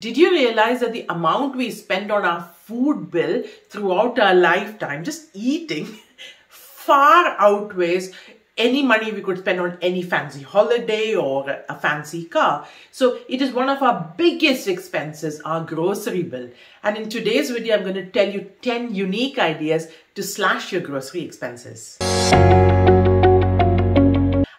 Did you realize that the amount we spend on our food bill throughout our lifetime, just eating, far outweighs any money we could spend on any fancy holiday or a fancy car? So it is one of our biggest expenses, our grocery bill. And in today's video, I'm going to tell you 10 unique ideas to slash your grocery expenses.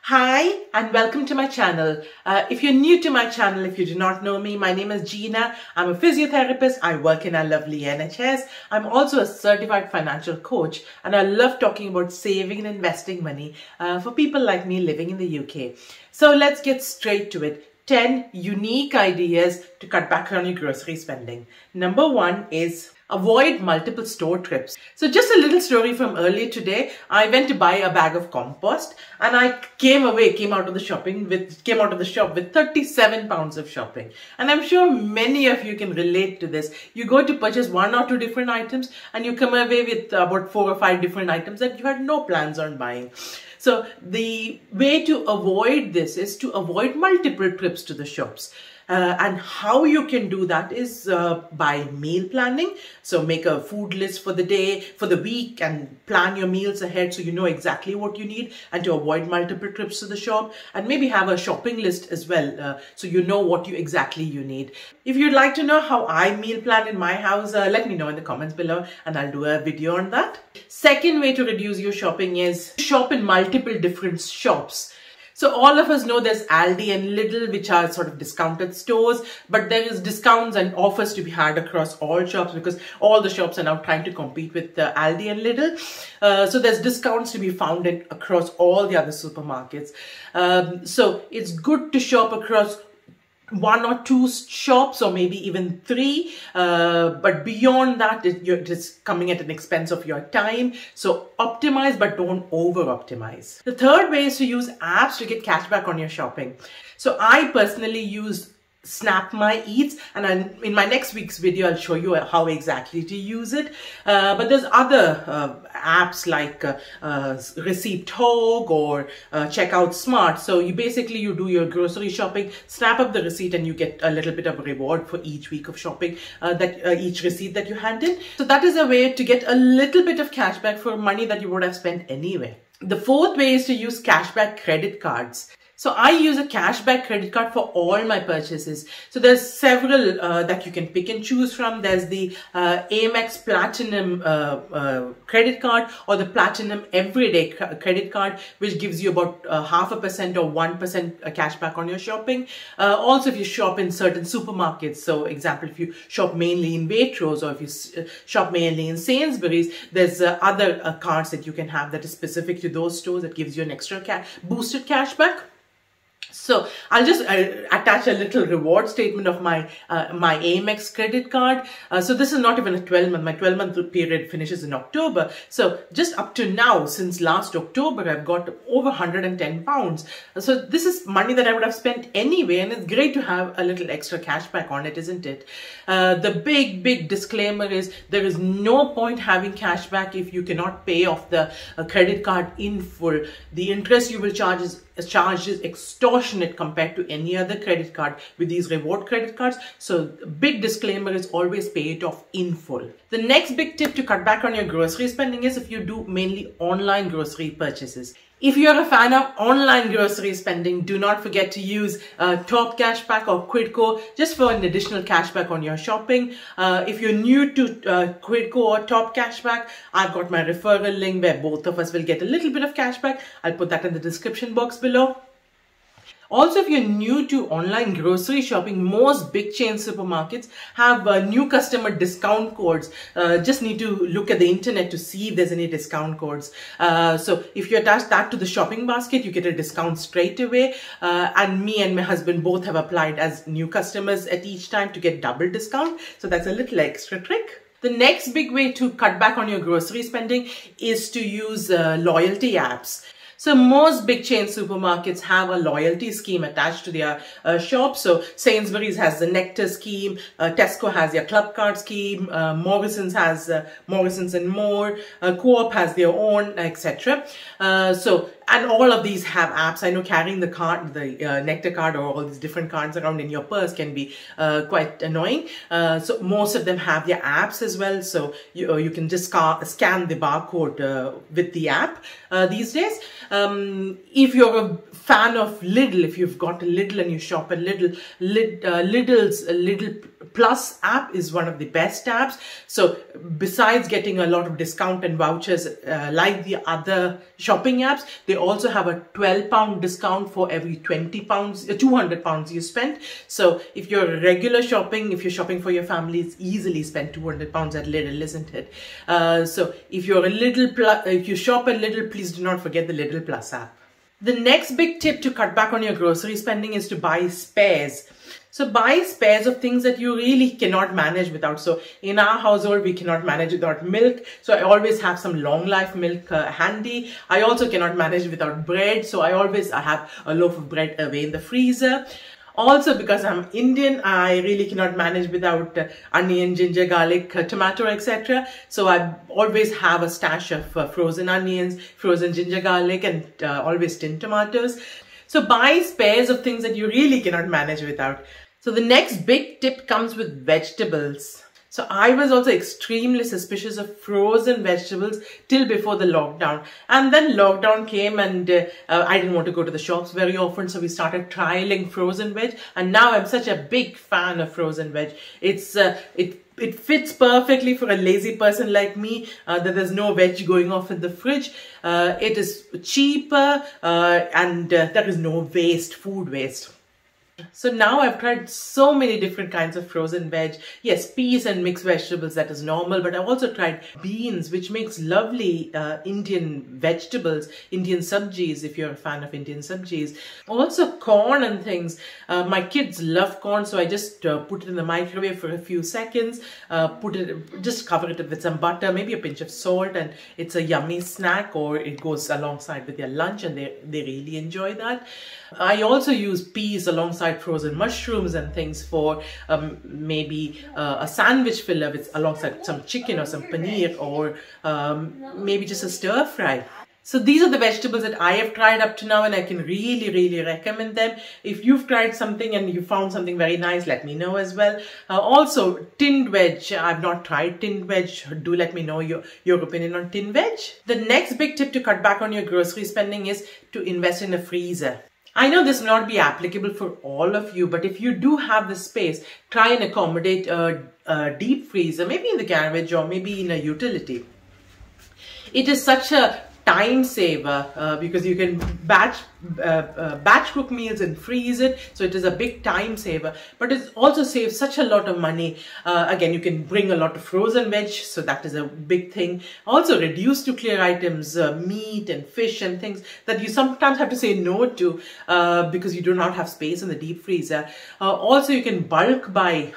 Hi and welcome to my channel. If you're new to my channel, if you do not know me, my name is Gina. I'm a physiotherapist. I work in our lovely NHS. I'm also a certified financial coach, and I love talking about saving and investing money for people like me living in the UK. So let's get straight to it. 10 unique ideas to cut back on your grocery spending. Number 1 is avoid multiple store trips. So just a little story from earlier today. I went to buy a bag of compost and I came out of the shop with 37 pounds of shopping. And I'm sure many of you can relate to this. You go to purchase 1 or 2 different items and you come away with about 4 or 5 different items that you had no plans on buying. So the way to avoid this is to avoid multiple trips to the shops. And how you can do that is by meal planning. So make a food list for the day, for the week, and plan your meals ahead so you know exactly what you need, and to avoid multiple trips to the shop, and maybe have a shopping list as well so you know what exactly you need. If you'd like to know how I meal plan in my house, let me know in the comments below and I'll do a video on that. Second way to reduce your shopping is shop in multiple different shops. So all of us know there's Aldi and Lidl, which are sort of discounted stores, but there is discounts and offers to be had across all shops because all the shops are now trying to compete with Aldi and Lidl. So there's discounts to be found across all the other supermarkets. So it's good to shop across 1 or 2 shops, or maybe even 3, but beyond that it's coming at an expense of your time. So optimize, but don't over optimize. The third way is to use apps to get cashback on your shopping. So I personally use Snap My Eats, and in my next week's video I'll show you how exactly to use it. But there's other apps like Receipt Hog or Checkout Smart. So you do your grocery shopping, snap up the receipt, and you get a little bit of a reward for each week of shopping, each receipt that you hand in. So that is a way to get a little bit of cashback for money that you would have spent anyway. The fourth way is to use cashback credit cards. So I use a cashback credit card for all my purchases. So there's several that you can pick and choose from. There's the Amex Platinum credit card, or the Platinum Everyday credit card, which gives you about 0.5% or 1% cashback on your shopping. Also, if you shop in certain supermarkets, so example, if you shop mainly in Waitrose, or if you shop mainly in Sainsbury's, there's other cards that you can have that is specific to those stores that gives you an extra boosted cashback. So I'll just attach a little reward statement of my Amex credit card. So this is not even a 12-month. My 12-month period finishes in October. So just up to now, since last October, I've got over 110 pounds. So this is money that I would have spent anyway, and it's great to have a little extra cashback on it, isn't it? The big disclaimer is there is no point having cashback if you cannot pay off the credit card in full. The interest you will charge is extortionate compared to any other credit card with these reward credit cards. So big disclaimer is always pay it off in full. The next big tip to cut back on your grocery spending is if you do mainly online grocery purchases. If you're a fan of online grocery spending, do not forget to use Top Cashback or Quidco just for an additional cashback on your shopping. If you're new to Quidco or Top Cashback, I've got my referral link where both of us will get a little bit of cashback. I'll put that in the description box below. Also, if you're new to online grocery shopping, most big chain supermarkets have new customer discount codes. Just need to look at the internet to see if there's any discount codes. So if you attach that to the shopping basket, you get a discount straight away. And me and my husband both have applied as new customers at each time to get double discount. So that's a little extra trick. The next big way to cut back on your grocery spending is to use loyalty apps. So most big chain supermarkets have a loyalty scheme attached to their shop. So Sainsbury's has the Nectar scheme, Tesco has their Club Card scheme, Morrison's has Morrison's and More, Co-op has their own, etc. And all of these have apps. I know carrying the card, the Nectar card or all these different cards around in your purse can be quite annoying. So most of them have their apps as well. So you can just scan the barcode with the app these days. If you're a fan of Lidl, if you've got a Lidl and you shop at Lidl, Lidl's Lidl Plus app is one of the best apps. So besides getting a lot of discount and vouchers like the other shopping apps, they also have a £12 discount for every 200 pounds you spend. So if you're regular shopping, if you're shopping for your family, it's easily spend 200 pounds at Lidl, isn't it? So if you're a Lidl if you shop at Lidl, please do not forget the Lidl Plus app. The next big tip to cut back on your grocery spending is to buy spares. So buy spares of things that you really cannot manage without. So in our household, we cannot manage without milk. So I always have some long life milk handy. I also cannot manage without bread. So I have a loaf of bread away in the freezer. Also, because I'm Indian, I really cannot manage without onion, ginger, garlic, tomato, etc. So I always have a stash of frozen onions, frozen ginger, garlic, and always tinned tomatoes. So buy spares of things that you really cannot manage without. So the next big tip comes with vegetables. So I was also extremely suspicious of frozen vegetables till before the lockdown. And then lockdown came and I didn't want to go to the shops very often. So we started trialing frozen veg. And now I'm such a big fan of frozen veg. It fits perfectly for a lazy person like me, that there's no veg going off in the fridge. It is cheaper and there is no waste, food waste. So now I've tried so many different kinds of frozen veg. Yes, peas and mixed vegetables, that is normal. But I've also tried beans, which makes lovely Indian vegetables, Indian sabjis, if you're a fan of Indian sabjis. Also corn and things. My kids love corn, so I just put it in the microwave for a few seconds. Just cover it with some butter, maybe a pinch of salt, and it's a yummy snack, or it goes alongside with their lunch, and they really enjoy that. I also use peas alongside frozen mushrooms and things for maybe a sandwich filler with alongside some chicken or some paneer, or maybe just a stir fry. So these are the vegetables that I have tried up to now, and I can really recommend them. If you've tried something and you found something very nice, let me know as well. Also, tinned veg. I've not tried tinned veg. Do let me know your opinion on tinned veg. The next big tip to cut back on your grocery spending is to invest in a freezer. I know this may not be applicable for all of you, but if you do have the space, try and accommodate a deep freezer, maybe in the garage or maybe in a utility. It is such a time saver because you can batch cook meals and freeze it, so it is a big time saver, but it also saves such a lot of money. Again, you can bring a lot of frozen veg, so that is a big thing. Also reduce to clear items, meat and fish and things that you sometimes have to say no to because you do not have space in the deep freezer. Also, you can bulk buy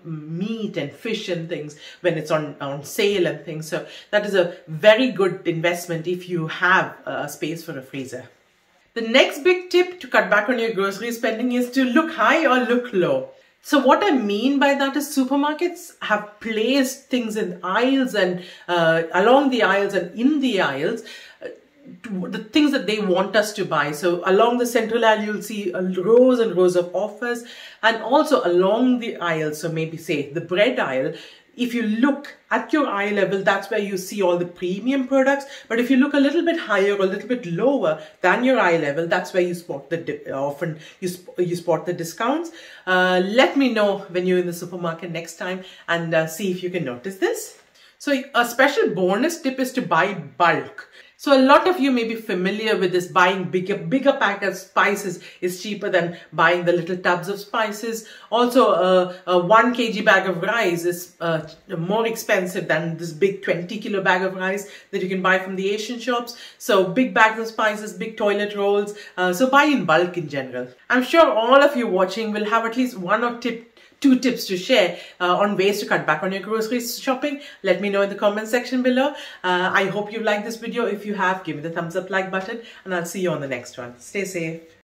meat and fish and things when it's on sale and things, so that is a very good investment if you have a space for a freezer. The next big tip to cut back on your grocery spending is to look high or look low. So what I mean by that is supermarkets have placed things in aisles and along the aisles and in the aisles, the things that they want us to buy. So along the central aisle, you'll see rows and rows of offers, and also along the aisle, so maybe say the bread aisle, if you look at your eye level, that's where you see all the premium products. But if you look a little bit higher or a little bit lower than your eye level, that's where you spot often you spot the discounts. Let me know when you're in the supermarket next time and see if you can notice this. So a special bonus tip is to buy bulk. So a lot of you may be familiar with this, buying bigger pack of spices is cheaper than buying the little tubs of spices. Also, a 1 kg bag of rice is more expensive than this big 20 kilo bag of rice that you can buy from the Asian shops. So big bags of spices, big toilet rolls. So buy in bulk in general. I'm sure all of you watching will have at least one or two tips to share on ways to cut back on your grocery shopping. Let me know in the comment section below. I hope you liked this video. If you have, give me the thumbs up like button, and I'll see you on the next one. Stay safe.